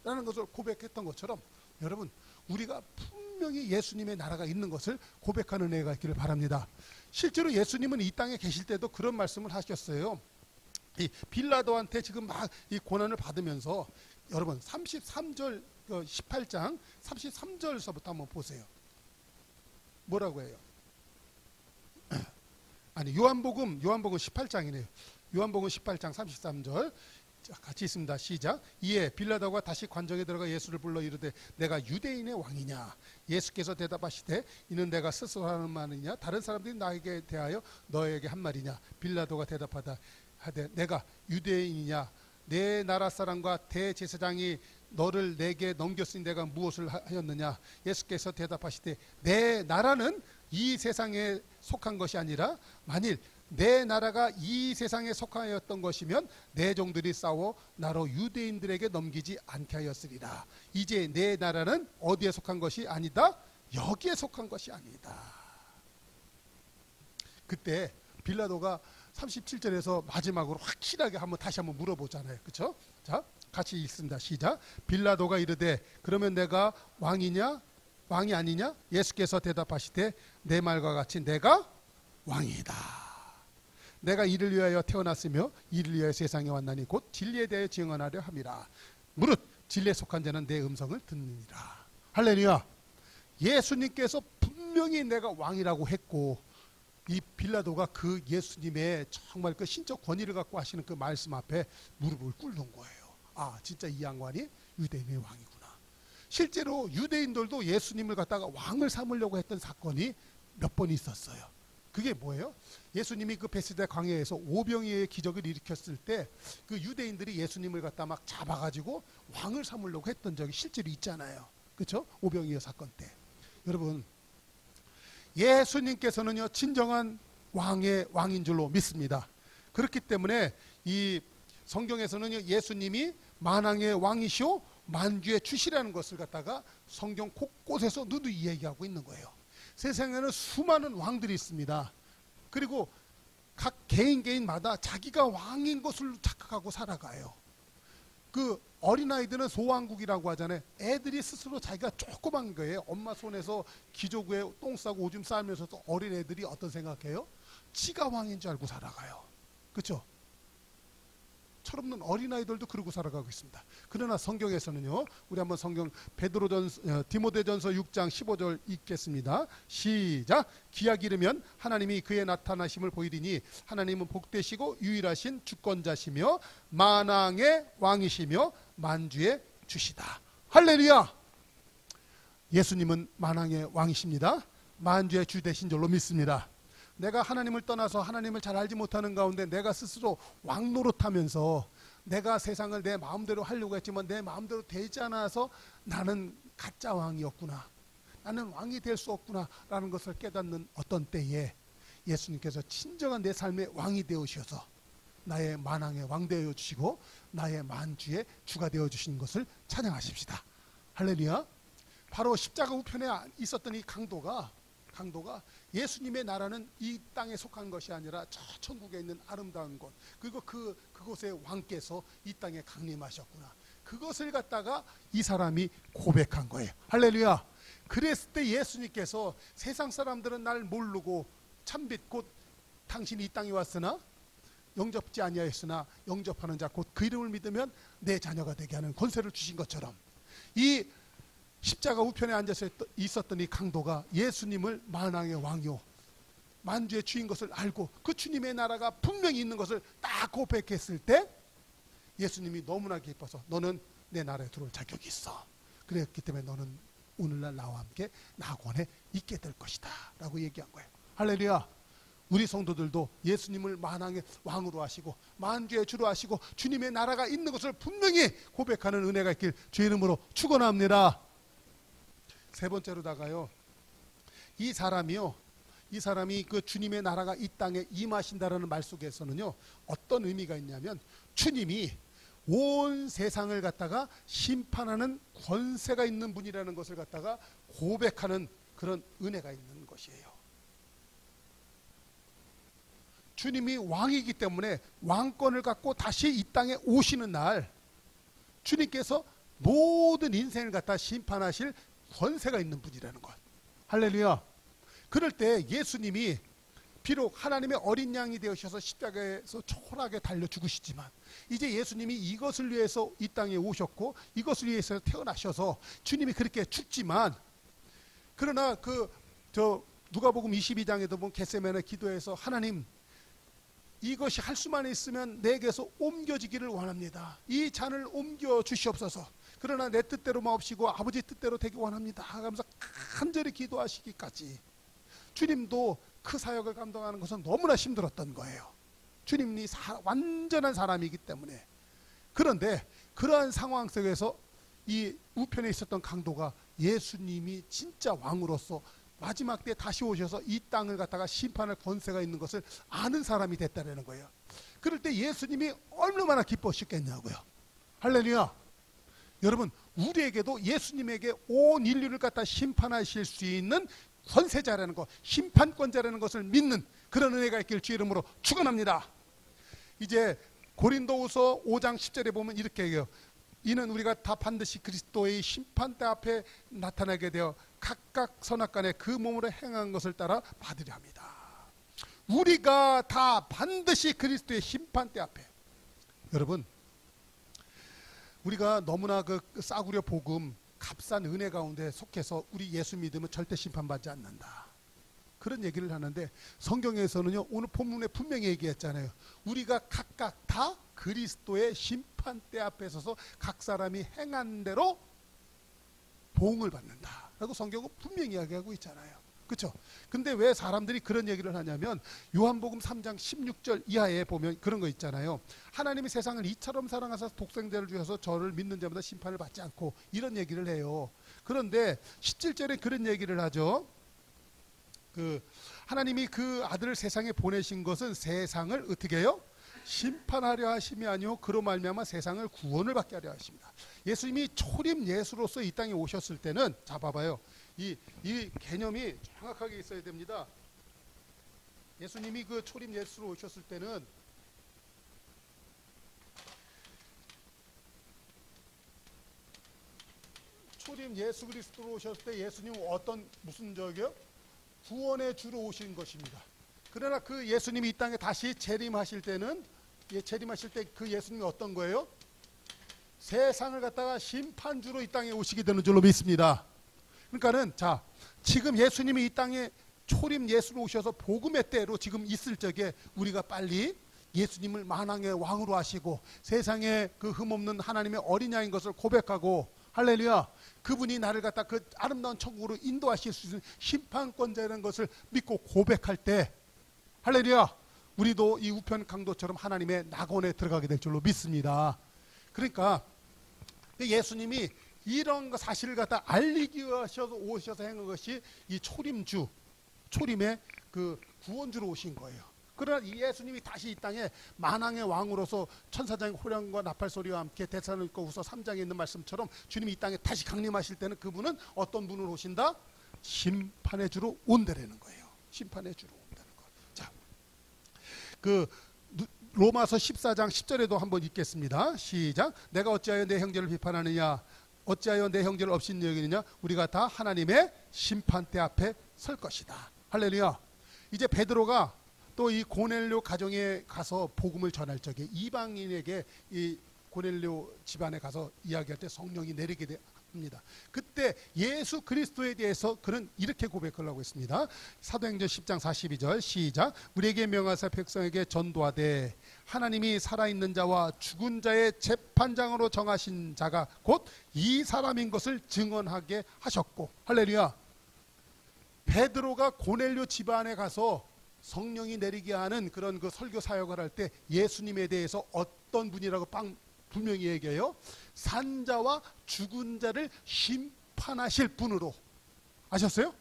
라는 것을 고백했던 것처럼 여러분 우리가 분명히 예수님의 나라가 있는 것을 고백하는 은혜가 있기를 바랍니다. 실제로 예수님은 이 땅에 계실 때도 그런 말씀을 하셨어요. 이 빌라도한테 지금 막 이 고난을 받으면서 여러분 33절 18장 33절서부터 한번 보세요. 뭐라고 해요? 아니 요한복음 18장이네요. 요한복음 18장 33절 자, 같이 있습니다. 시작. 이에 빌라도가 다시 관정에 들어가 예수를 불러 이르되 내가 유대인의 왕이냐? 예수께서 대답하시되 이는 내가 스스로 하는 말이냐? 다른 사람들이 나에게 대하여 너에게 한 말이냐? 빌라도가 대답하되 내가 유대인이냐? 내 나라 사람과 대제사장이 너를 내게 넘겼으니 내가 무엇을 하였느냐? 예수께서 대답하시되 내 나라는 이 세상에 속한 것이 아니라 만일 내 나라가 이 세상에 속하였던 것이면 내 종들이 싸워 나로 유대인들에게 넘기지 않게 하였으리라. 이제 내 나라는 어디에 속한 것이 아니다? 여기에 속한 것이 아니다. 그때 빌라도가 37절에서 마지막으로 확실하게 다시 한번 물어보잖아요. 그렇죠? 자, 같이 읽습니다. 시작. 빌라도가 이르되 그러면 내가 왕이냐? 왕이 아니냐? 예수께서 대답하시되 내 말과 같이 내가 왕이다. 내가 이를 위하여 태어났으며 이를 위하여 세상에 왔나니 곧 진리에 대해 증언하려 함이라. 무릇 진리에 속한 자는 내 음성을 듣느니라. 할렐루야. 예수님께서 분명히 내가 왕이라고 했고 이 빌라도가 그 예수님의 정말 그 신적 권위를 갖고 하시는 그 말씀 앞에 무릎을 꿇는 거예요. 아, 진짜 이 양반이 유대인의 왕이구나. 실제로 유대인들도 예수님을 갖다가 왕을 삼으려고 했던 사건이 몇 번 있었어요. 그게 뭐예요? 예수님이 그 베스다 광야에서 오병이어의 기적을 일으켰을 때 그 유대인들이 예수님을 갖다 막 잡아가지고 왕을 삼으려고 했던 적이 실제로 있잖아요. 그렇죠? 오병이어 사건 때. 여러분 예수님께서는요 진정한 왕의 왕인 줄로 믿습니다. 그렇기 때문에 이 성경에서는 예수님이 만왕의 왕이시오 만주의 주시라는 것을 갖다가 성경 곳곳에서 누누이 얘기하고 있는 거예요. 세상에는 수많은 왕들이 있습니다. 그리고 각 개인마다 자기가 왕인 것을 착각하고 살아가요. 그 어린아이들은 소왕국이라고 하잖아요. 애들이 스스로 자기가 조그만 거예요. 엄마 손에서 기저귀에 똥 싸고 오줌 싸면서도 어린애들이 어떤 생각해요? 지가 왕인 줄 알고 살아가요. 그렇죠? 철없는 어린아이들도 그러고 살아가고 있습니다. 그러나 성경에서는요. 우리 한번 성경 디모데전서 6장 15절 읽겠습니다. 시작. 기약 이르면 하나님이 그의 나타나심을 보이리니 하나님은 복되시고 유일하신 주권자시며 만왕의 왕이시며 만주의 주시다. 할렐루야. 예수님은 만왕의 왕이십니다. 만주의 주 되신 줄로 믿습니다. 내가 하나님을 떠나서 하나님을 잘 알지 못하는 가운데 내가 스스로 왕 노릇하면서 내가 세상을 내 마음대로 하려고 했지만 내 마음대로 되지 않아서 나는 가짜 왕이었구나. 나는 왕이 될 수 없구나 라는 것을 깨닫는 어떤 때에 예수님께서 진정한 내 삶의 왕이 되어주셔서 나의 만왕의 왕 되어주시고 나의 만주의 주가 되어주신 것을 찬양하십시다. 할렐루야. 바로 십자가 우편에 있었던 이 강도가 예수님의 나라는 이 땅에 속한 것이 아니라 저 천국에 있는 아름다운 곳 그리고 그곳의 왕께서 이 땅에 강림하셨구나. 그것을 갖다가 이 사람이 고백한 거예요. 할렐루야. 그랬을 때 예수님께서 세상 사람들은 날 모르고 참빛 곧 당신이 이 땅에 왔으나 영접지 아니하였으나 영접하는 자 곧 그 이름을 믿으면 내 자녀가 되게 하는 권세를 주신 것처럼 이 십자가 우편에 앉아서 있었던 이 강도가 예수님을 만왕의 왕이요 만주의 주인 것을 알고 그 주님의 나라가 분명히 있는 것을 딱 고백했을 때 예수님이 너무나 기뻐서 너는 내 나라에 들어올 자격이 있어. 그랬기 때문에 너는 오늘날 나와 함께 낙원에 있게 될 것이다 라고 얘기한 거예요. 할렐루야. 우리 성도들도 예수님을 만왕의 왕으로 하시고 만주의 주로 하시고 주님의 나라가 있는 것을 분명히 고백하는 은혜가 있길 주의 이름으로 축원합니다. 세 번째로다가요. 이 사람이 그 주님의 나라가 이 땅에 임하신다라는 말 속에서는요, 어떤 의미가 있냐면 주님이 온 세상을 갖다가 심판하는 권세가 있는 분이라는 것을 갖다가 고백하는 그런 은혜가 있는 것이에요. 주님이 왕이기 때문에 왕권을 갖고 다시 이 땅에 오시는 날 주님께서 모든 인생을 갖다 심판하실 권세가 있는 분이라는 것. 할렐루야. 그럴 때 예수님이 비록 하나님의 어린 양이 되어셔서 십자가에서 초라하게 달려 죽으시지만 이제 예수님이 이것을 위해서 이 땅에 오셨고 이것을 위해서 태어나셔서 주님이 그렇게 죽지만, 그러나 누가복음 22장에도 보면 겟세마네 기도해서 하나님, 이것이 할 수만 있으면 내게서 옮겨지기를 원합니다. 이 잔을 옮겨 주시옵소서. 그러나 내 뜻대로 마옵시고 아버지 뜻대로 되기 원합니다 하면서 간절히 기도하시기까지 주님도 그 사역을 감당하는 것은 너무나 힘들었던 거예요. 주님이 완전한 사람이기 때문에. 그런데 그러한 상황 속에서 이 우편에 있었던 강도가 예수님이 진짜 왕으로서 마지막 때 다시 오셔서 이 땅을 갖다가 심판할 권세가 있는 것을 아는 사람이 됐다는 거예요. 그럴 때 예수님이 얼마나 기뻐하셨겠냐고요. 할렐루야. 여러분, 우리에게도 예수님에게 온 인류를 갖다 심판하실 수 있는 권세자라는 것, 심판권자라는 것을 믿는 그런 은혜가 있길 주 이름으로 축원합니다. 이제 고린도후서 5장 10절에 보면 이렇게 얘기해요. 이는 우리가 다 반드시 그리스도의 심판대 앞에 나타나게 되어 각각 선악간에 그 몸으로 행한 것을 따라 받으려 합니다. 우리가 다 반드시 그리스도의 심판대 앞에. 여러분, 우리가 너무나 그 싸구려 복음, 값싼 은혜 가운데 속해서 우리 예수 믿으면 절대 심판받지 않는다, 그런 얘기를 하는데, 성경에서는요 오늘 본문에 분명히 얘기했잖아요. 우리가 각각 다 그리스도의 심판대 앞에 서서 각 사람이 행한 대로 보응을 받는다 라고 성경은 분명히 이야기하고 있잖아요. 그렇죠? 근데 왜 사람들이 그런 얘기를 하냐면 요한복음 3장 16절 이하에 보면 그런 거 있잖아요. 하나님이 세상을 이처럼 사랑하사 독생자를 주셔서 저를 믿는 자마다 심판을 받지 않고, 이런 얘기를 해요. 그런데 17절에 그런 얘기를 하죠. 하나님이 그 아들을 세상에 보내신 것은 세상을 어떻게 해요? 심판하려 하심이 아니요 그로 말미암아 세상을 구원을 받게 하려 하십니다. 예수님이 초림 예수로서 이 땅에 오셨을 때는, 자 봐봐요, 이 개념이 정확하게 있어야 됩니다. 예수님이 그 초림 예수로 오셨을 때는 초림 예수 그리스도로 오셨을 때 예수님은 무슨 적이요? 구원의 주로 오신 것입니다. 그러나 그 예수님이 이 땅에 다시 재림하실 때는, 재림하실 때 그 예수님이 어떤 거예요? 세상을 갖다가 심판주로 이 땅에 오시게 되는 줄로 믿습니다. 그러니까는 자, 지금 예수님이 이 땅에 초림 예수로 오셔서 복음의 때로 지금 있을 적에 우리가 빨리 예수님을 만왕의 왕으로 하시고 세상에 그 흠없는 하나님의 어린 양인 것을 고백하고, 할렐루야, 그분이 나를 갖다 그 아름다운 천국으로 인도하실 수 있는 심판권자라는 것을 믿고 고백할 때, 할렐루야, 우리도 이 우편 강도처럼 하나님의 낙원에 들어가게 될 줄로 믿습니다. 그러니까 예수님이 이런 사실을 갖다 알리기 위해서 오셔서 행한 것이 이 초림의 그 구원주로 오신 거예요. 그러나 이 예수님이 다시 이 땅에 만왕의 왕으로서 천사장의 호령과 나팔 소리와 함께 데살로니가후서 3장에 있는 말씀처럼 주님이 이 땅에 다시 강림하실 때는 그분은 어떤 분으로 오신다? 심판의 주로 온다라는 거예요. 심판의 주로 온다는 거. 자, 로마서 14장 10절에도 한번 읽겠습니다. 시작. 내가 어찌하여 내 형제를 비판하느냐? 어찌하여 내 형제를 업신 여기느냐? 우리가 다 하나님의 심판대 앞에 설 것이다. 할렐루야. 이제 베드로가 또 이 고넬료 가정에 가서 복음을 전할 적에 이방인에게 이 고넬료 집안에 가서 이야기할 때 성령이 내리게 합니다. 그때 예수 그리스도에 대해서 그는 이렇게 고백을 하고 있습니다. 사도행전 10장 42절 시작. 우리에게 명하사 백성에게 전도하되 하나님이 살아있는 자와 죽은 자의 재판장으로 정하신 자가 곧 이 사람인 것을 증언하게 하셨고, 할렐루야. 베드로가 고넬료 집안에 가서 성령이 내리게 하는 그런 그 설교 사역을 할 때 예수님에 대해서 어떤 분이라고 분명히 얘기해요. 산자와 죽은 자를 심판하실 분으로. 아셨어요?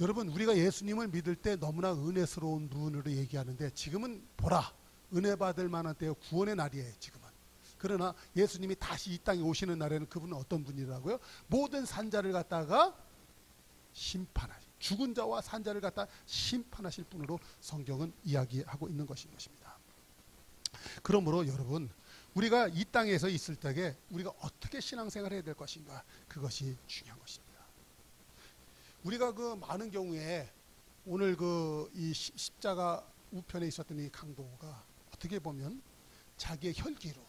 여러분, 우리가 예수님을 믿을 때 너무나 은혜스러운 눈으로 얘기하는데, 지금은 보라, 은혜 받을 만한 때요, 구원의 날이에요. 지금은. 그러나 예수님이 다시 이 땅에 오시는 날에는 그분은 어떤 분이라고요? 모든 산자를 갖다가 심판하실, 죽은 자와 산자를 갖다 심판하실 분으로 성경은 이야기하고 있는 것입니다. 그러므로 여러분, 우리가 이 땅에서 있을 때에 우리가 어떻게 신앙생활을 해야 될 것인가, 그것이 중요한 것입니다. 우리가 그 많은 경우에 오늘 그 이 십자가 우편에 있었던 이 강도가 어떻게 보면 자기의 혈기로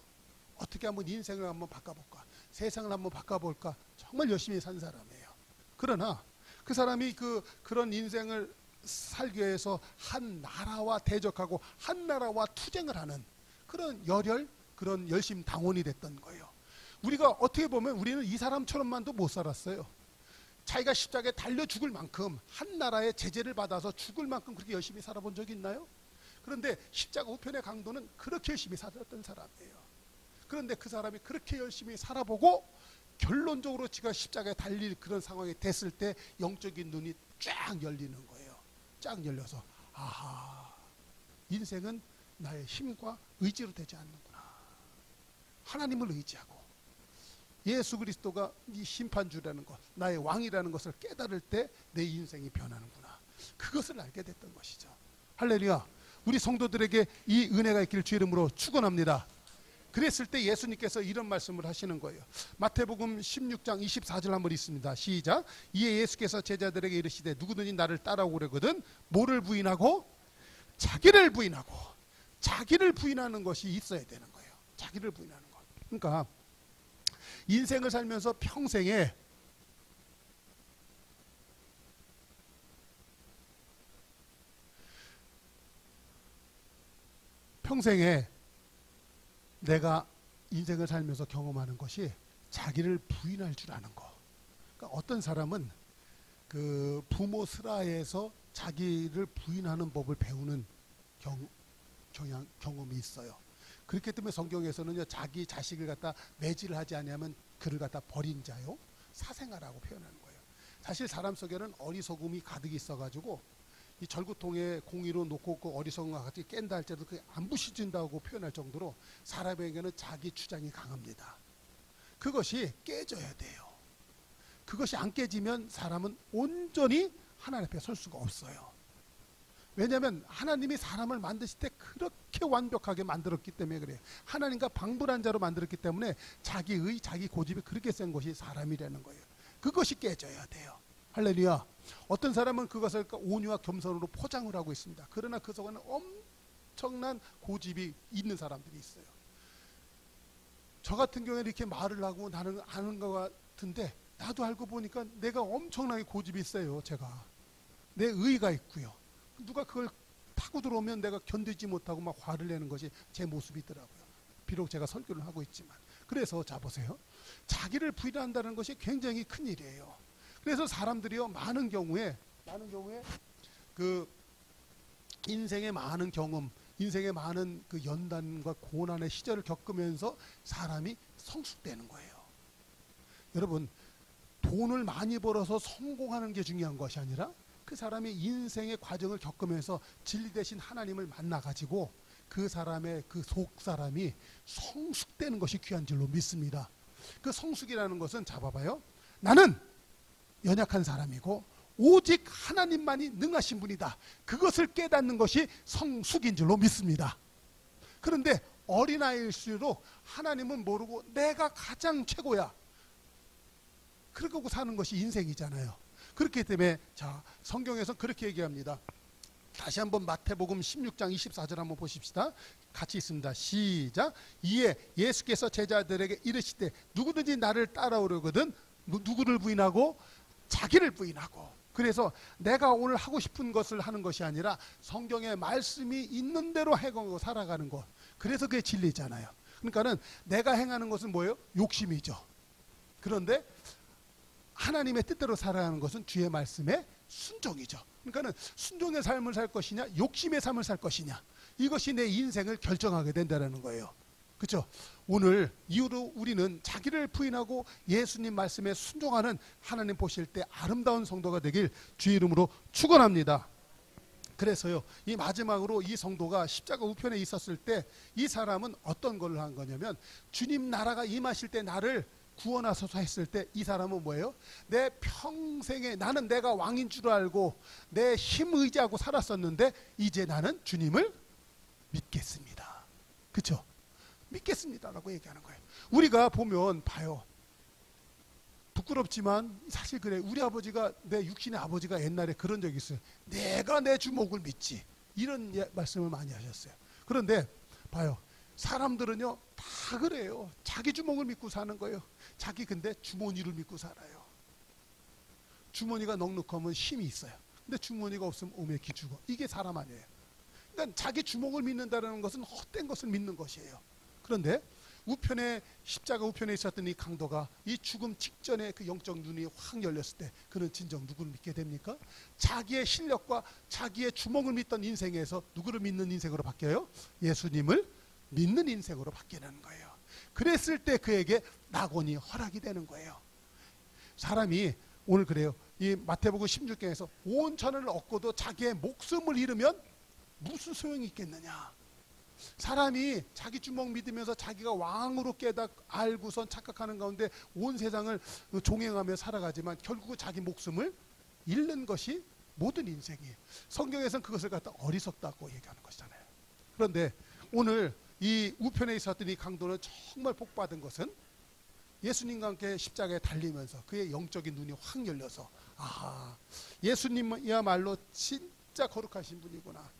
어떻게 한번 인생을 한번 바꿔볼까, 세상을 한번 바꿔볼까, 정말 열심히 산 사람이에요. 그러나 그 사람이 그런 인생을 살기 위해서 한 나라와 대적하고 한 나라와 투쟁을 하는 그런 열혈, 그런 열심 당원이 됐던 거예요. 우리가 어떻게 보면 우리는 이 사람처럼만도 못 살았어요. 자기가 십자가에 달려 죽을 만큼, 한 나라의 제재를 받아서 죽을 만큼 그렇게 열심히 살아본 적이 있나요? 그런데 십자가 우편의 강도는 그렇게 열심히 살았던 사람이에요. 그런데 그 사람이 그렇게 열심히 살아보고 결론적으로 지가 십자가에 달릴 그런 상황이 됐을 때 영적인 눈이 쫙 열리는 거예요. 쫙 열려서, 아하, 인생은 나의 힘과 의지로 되지 않는구나. 하나님을 의지하고 예수 그리스도가 이 심판주라는 것, 나의 왕이라는 것을 깨달을 때 내 인생이 변하는구나. 그것을 알게 됐던 것이죠. 할렐루야. 우리 성도들에게 이 은혜가 있기를 주 이름으로 축원합니다. 그랬을 때 예수님께서 이런 말씀을 하시는 거예요. 마태복음 16장 24절 한번 읽습니다. 시작. 이에 예수께서 제자들에게 이르시되 누구든지 나를 따라오려거든 뭐를 부인하고? 자기를 부인하고. 자기를 부인하는 것이 있어야 되는 거예요. 자기를 부인하는 것. 그러니까 인생을 살면서 평생에 내가 인생을 살면서 경험하는 것이 자기를 부인할 줄 아는 거. 그러니까 어떤 사람은 그 부모 슬하에서 자기를 부인하는 법을 배우는 경험이 있어요. 그렇기 때문에 성경에서는요, 자기 자식을 갖다 매질을 하지 아니하면 그를 갖다 버린 자요, 사생아라고 표현하는 거예요. 사실 사람 속에는 어리석음이 가득 있어가지고 이 절구통에 공의로 놓고 그 어리석음과 같이 깬다 할지라도 그게 안 부시진다고 표현할 정도로 사람에게는 자기 주장이 강합니다. 그것이 깨져야 돼요. 그것이 안 깨지면 사람은 온전히 하나님 앞에 설 수가 없어요. 왜냐하면 하나님이 사람을 만드실 때 그렇게 완벽하게 만들었기 때문에 그래요. 하나님과 방불한 자로 만들었기 때문에 자기의 자기 고집이 그렇게 센 것이 사람이라는 거예요. 그것이 깨져야 돼요. 할렐루야. 어떤 사람은 그것을 온유와 겸손으로 포장을 하고 있습니다. 그러나 그 속에는 엄청난 고집이 있는 사람들이 있어요. 저 같은 경우에 이렇게 말을 하고 나는 아는 것 같은데 나도 알고 보니까 내가 엄청나게 고집이 있어요. 제가 내 의의가 있고요. 누가 그걸 타고 들어오면 내가 견디지 못하고 막 화를 내는 것이 제 모습이더라고요. 비록 제가 설교를 하고 있지만. 그래서 자 보세요. 자기를 부인한다는 것이 굉장히 큰 일이에요. 그래서 사람들이요, 많은 경우에 그 인생의 많은 경험, 인생의 많은 그 연단과 고난의 시절을 겪으면서 사람이 성숙되는 거예요. 여러분, 돈을 많이 벌어서 성공하는 게 중요한 것이 아니라 그 사람이 인생의 과정을 겪으면서 진리 대신 하나님을 만나가지고 그 사람의 그 속 사람이 성숙되는 것이 귀한 줄로 믿습니다. 그 성숙이라는 것은 잡아봐요. 나는 연약한 사람이고 오직 하나님만이 능하신 분이다. 그것을 깨닫는 것이 성숙인 줄로 믿습니다. 그런데 어린아이일수록 하나님은 모르고 내가 가장 최고야. 그러고 사는 것이 인생이잖아요. 그렇기 때문에 자, 성경에서 그렇게 얘기합니다. 다시 한번 마태복음 16장 24절 한번 보십시다. 같이 있습니다. 시작. 이에 예수께서 제자들에게 이르시되 누구든지 나를 따라오려거든 누구를 부인하고? 자기를 부인하고. 그래서 내가 오늘 하고 싶은 것을 하는 것이 아니라 성경에 말씀이 있는 대로 행하고 살아가는 것. 그래서 그게 진리잖아요. 그러니까는 내가 행하는 것은 뭐예요? 욕심이죠. 그런데 하나님의 뜻대로 살아가는 것은 주의 말씀에 순종이죠. 그러니까는 순종의 삶을 살 것이냐, 욕심의 삶을 살 것이냐, 이것이 내 인생을 결정하게 된다는 거예요. 그렇죠? 오늘 이후로 우리는 자기를 부인하고 예수님 말씀에 순종하는 하나님 보실 때 아름다운 성도가 되길 주의 이름으로 축원합니다. 그래서요, 이 마지막으로 이 성도가 십자가 우편에 있었을 때 이 사람은 어떤 걸 한 거냐면, 주님 나라가 임하실 때 나를 구원하소서 했을 때 이 사람은 뭐예요? 내 평생에 나는 내가 왕인 줄 알고 내 힘 의지하고 살았었는데 이제 나는 주님을 믿겠습니다. 그렇죠? 믿겠습니다라고 얘기하는 거예요. 우리가 보면 봐요. 부끄럽지만 사실 그래. 우리 아버지가, 내 육신의 아버지가 옛날에 그런 적이 있어요. 내가 내 주먹을 믿지, 이런 말씀을 많이 하셨어요. 그런데 봐요, 사람들은요 다 그래요. 자기 주먹을 믿고 사는 거예요. 자기 근데 주머니를 믿고 살아요. 주머니가 넉넉하면 힘이 있어요. 근데 주머니가 없으면 오매기 죽어. 이게 사람 아니에요. 그러니까 자기 주먹을 믿는다는 것은 헛된 것을 믿는 것이에요. 그런데 우편에, 십자가 우편에 있었던 이 강도가 이 죽음 직전에 그 영적 눈이 확 열렸을 때 그는 진정 누구를 믿게 됩니까? 자기의 실력과 자기의 주먹을 믿던 인생에서 누구를 믿는 인생으로 바뀌어요? 예수님을 믿는 인생으로 바뀌는 거예요. 그랬을 때 그에게 낙원이 허락이 되는 거예요. 사람이 오늘 그래요. 이 마태복음 16장에서 온 천을 얻고도 자기의 목숨을 잃으면 무슨 소용이 있겠느냐. 사람이 자기 주먹 믿으면서 자기가 왕으로 알고선 착각하는 가운데 온 세상을 종행하며 살아가지만 결국 자기 목숨을 잃는 것이 모든 인생이에요. 성경에서는 그것을 갖다 어리석다고 얘기하는 것이잖아요. 그런데 오늘 이 우편에 있었던 이 강도는 정말 복받은 것은 예수님과 함께 십자가에 달리면서 그의 영적인 눈이 확 열려서, 아, 예수님이야말로 진짜 거룩하신 분이구나.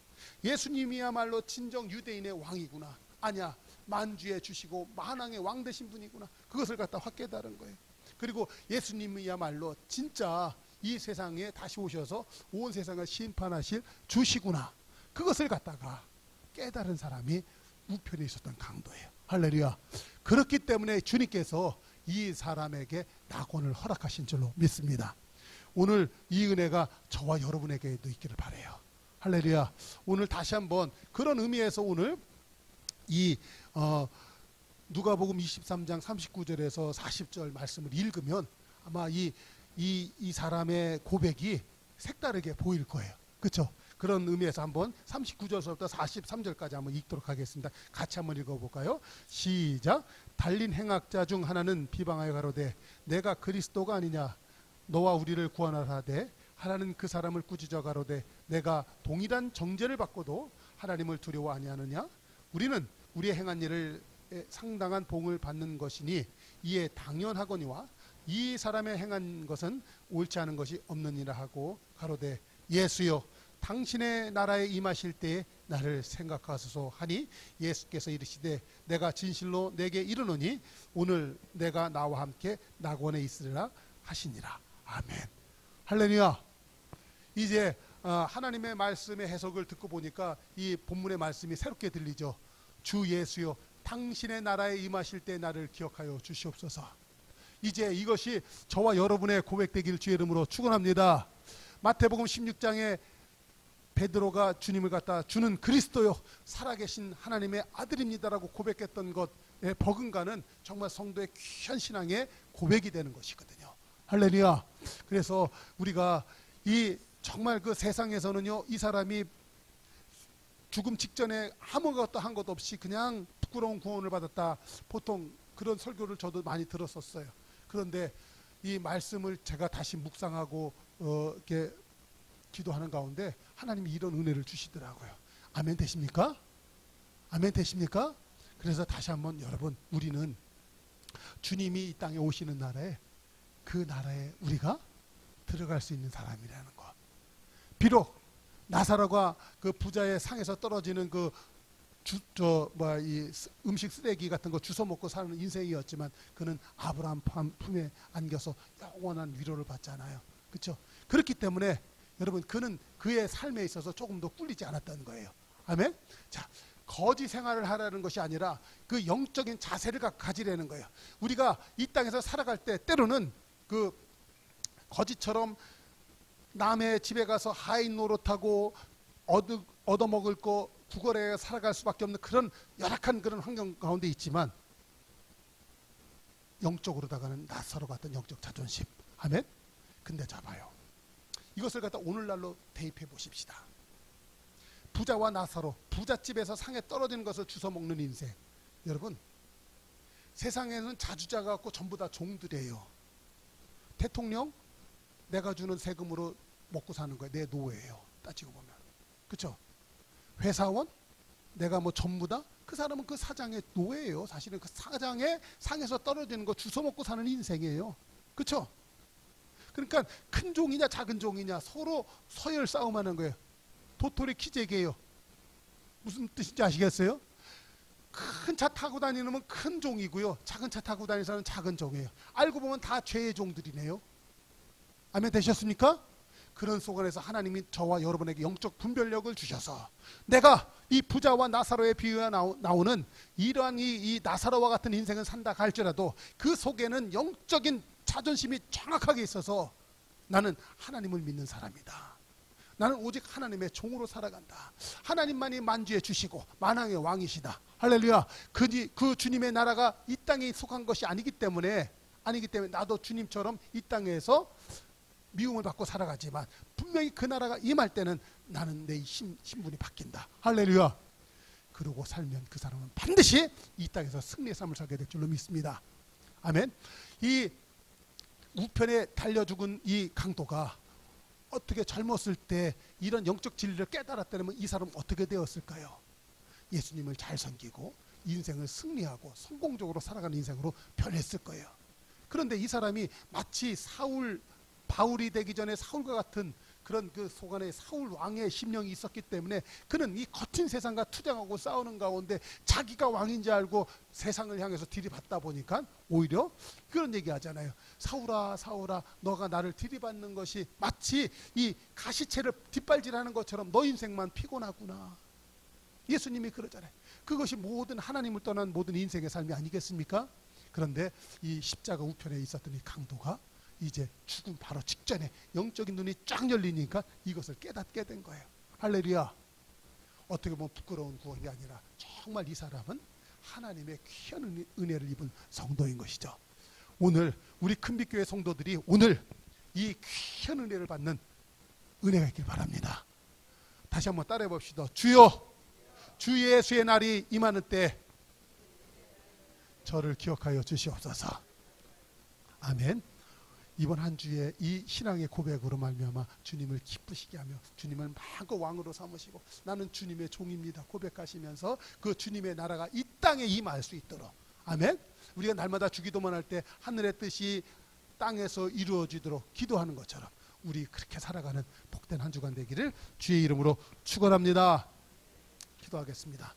예수님이야말로 진정 유대인의 왕이구나. 아니야, 만주에 주시고 만왕의 왕 되신 분이구나. 그것을 갖다 확 깨달은 거예요. 그리고 예수님이야말로 진짜 이 세상에 다시 오셔서 온 세상을 심판하실 주시구나. 그것을 갖다가 깨달은 사람이 우편에 있었던 강도예요. 할렐루야. 그렇기 때문에 주님께서 이 사람에게 낙원을 허락하신 줄로 믿습니다. 오늘 이 은혜가 저와 여러분에게도 있기를 바라요. 할렐루야. 오늘 다시 한번 그런 의미에서 오늘 이 누가복음 23장 39절에서 40절 말씀을 읽으면 아마 이 사람의 고백이 색다르게 보일 거예요. 그렇죠? 그런 의미에서 한번 39절부터 43절까지 한번 읽도록 하겠습니다. 같이 한번 읽어볼까요? 시작. 달린 행악자 중 하나는 비방하여 가로되 내가 그리스도가 아니냐 너와 우리를 구원하라 하되 하나는 그 사람을 꾸짖어 가로되 내가 동일한 정죄를 받고도 하나님을 두려워 아니하느냐. 우리는 우리의 행한 일을 상당한 봉을 받는 것이니 이에 당연하거니와 이 사람의 행한 것은 옳지 않은 것이 없느니라 하고 가로되 예수여 당신의 나라에 임하실 때에 나를 생각하소서 하니 예수께서 이르시되 내가 진실로 내게 이르노니 오늘 내가 나와 함께 낙원에 있으리라 하시니라. 아멘. 할렐루야. 이제 하나님의 말씀의 해석을 듣고 보니까 이 본문의 말씀이 새롭게 들리죠. 주 예수여 당신의 나라에 임하실 때 나를 기억하여 주시옵소서. 이제 이것이 저와 여러분의 고백되기를 주의 이름으로 축원합니다. 마태복음 16장에 베드로가 주님을 갖다 주는 그리스도요 살아계신 하나님의 아들입니다라고 고백했던 것의 버금가는 정말 성도의 귀한 신앙의 고백이 되는 것이거든요. 할렐루야. 그래서 우리가 이 정말 그 세상에서는요 이 사람이 죽음 직전에 아무것도 한 것 없이 그냥 부끄러운 구원을 받았다. 보통 그런 설교를 저도 많이 들었었어요. 그런데 이 말씀을 제가 다시 묵상하고 이렇게 기도하는 가운데 하나님이 이런 은혜를 주시더라고요. 아멘 되십니까? 아멘 되십니까? 그래서 다시 한번 여러분, 우리는 주님이 이 땅에 오시는 날에 그 나라에 우리가 들어갈 수 있는 사람이라는 것. 비록 나사로가 그 부자의 상에서 떨어지는 그 이 음식 쓰레기 같은 거 주워 먹고 사는 인생이었지만 그는 아브라함 품에 안겨서 영원한 위로를 받잖아요. 그렇죠? 그렇기 때문에 여러분, 그는 그의 삶에 있어서 조금 더 꿀리지 않았던 거예요. 아멘? 자, 거지 생활을 하라는 것이 아니라 그 영적인 자세를 가지려는 거예요. 우리가 이 땅에서 살아갈 때 때로는 그 거지처럼 남의 집에 가서 하인 노릇하고 얻어먹을 거 구걸해 살아갈 수밖에 없는 그런 열악한 그런 환경 가운데 있지만 영적으로다가는 나사로 같은 영적 자존심. 아멘. 근데 잡아요. 이것을 갖다 오늘날로 대입해 보십시다. 부자와 나사로, 부잣집에서 상에 떨어지는 것을 주워 먹는 인생. 여러분, 세상에는 자주자가 갖고 전부 다 종들이에요. 대통령, 내가 주는 세금으로 먹고 사는 거예요. 내 노예예요. 따지고 보면. 그렇죠? 회사원, 내가 뭐 전부 다 그 사람은 그 사장의 노예예요. 사실은 그 사장의 상에서 떨어지는 거 주워 먹고 사는 인생이에요. 그렇죠? 그러니까 큰 종이냐 작은 종이냐 서로 서열 싸움하는 거예요. 도토리 키재기예요. 무슨 뜻인지 아시겠어요? 큰 차 타고 다니는 건 큰 종이고요. 작은 차 타고 다니는 사람은 작은 종이에요. 알고 보면 다 죄의 종들이네요. 아멘 되셨습니까? 그런 속안에서 하나님이 저와 여러분에게 영적 분별력을 주셔서 내가 이 부자와 나사로의 비유가 나오는 이러한 이 나사로와 같은 인생을 산다 할지라도 그 속에는 영적인 자존심이 정확하게 있어서 나는 하나님을 믿는 사람이다. 나는 오직 하나님의 종으로 살아간다. 하나님만이 만주해 주시고 만왕의 왕이시다. 할렐루야. 그 주님의 나라가 이 땅에 속한 것이 아니기 때문에 나도 주님처럼 이 땅에서 미움을 받고 살아가지만 분명히 그 나라가 임할 때는 나는 내 신분이 바뀐다. 할렐루야. 그러고 살면 그 사람은 반드시 이 땅에서 승리의 삶을 살게 될 줄로 믿습니다. 아멘. 이 우편에 달려 죽은 이 강도가 어떻게 젊었을 때 이런 영적 진리를 깨달았다면 이 사람은 어떻게 되었을까요? 예수님을 잘 섬기고 인생을 승리하고 성공적으로 살아가는 인생으로 변했을 거예요. 그런데 이 사람이 마치 바울이 되기 전에 사울과 같은 그런 그 속안에 사울 왕의 심령이 있었기 때문에 그는 이 거친 세상과 투쟁하고 싸우는 가운데 자기가 왕인 줄 알고 세상을 향해서 들이받다 보니까 오히려 그런 얘기 하잖아요. 사울아 사울아 너가 나를 들이받는 것이 마치 이 가시채를 뒷발질하는 것처럼 너 인생만 피곤하구나. 예수님이 그러잖아요. 그것이 모든 하나님을 떠난 모든 인생의 삶이 아니겠습니까? 그런데 이 십자가 우편에 있었던 이 강도가 이제 죽음 바로 직전에 영적인 눈이 쫙 열리니까 이것을 깨닫게 된 거예요. 할렐루야. 어떻게 보면 부끄러운 구원이 아니라 정말 이 사람은 하나님의 귀한 은혜를 입은 성도인 것이죠. 오늘 우리 큰빛교회 성도들이 오늘 이 귀한 은혜를 받는 은혜가 있길 바랍니다. 다시 한번 따라해 봅시다. 주여 주 예수의 날이 임하는 때 저를 기억하여 주시옵소서. 아멘. 이번 한 주에 이 신앙의 고백으로 말미암아 주님을 기쁘시게 하며 주님을 마음껏 왕으로 삼으시고 나는 주님의 종입니다 고백하시면서 그 주님의 나라가 이 땅에 임할 수 있도록 아멘. 우리가 날마다 주기도만 할 때 하늘의 뜻이 땅에서 이루어지도록 기도하는 것처럼 우리 그렇게 살아가는 복된 한 주간 되기를 주의 이름으로 축원합니다. 기도하겠습니다.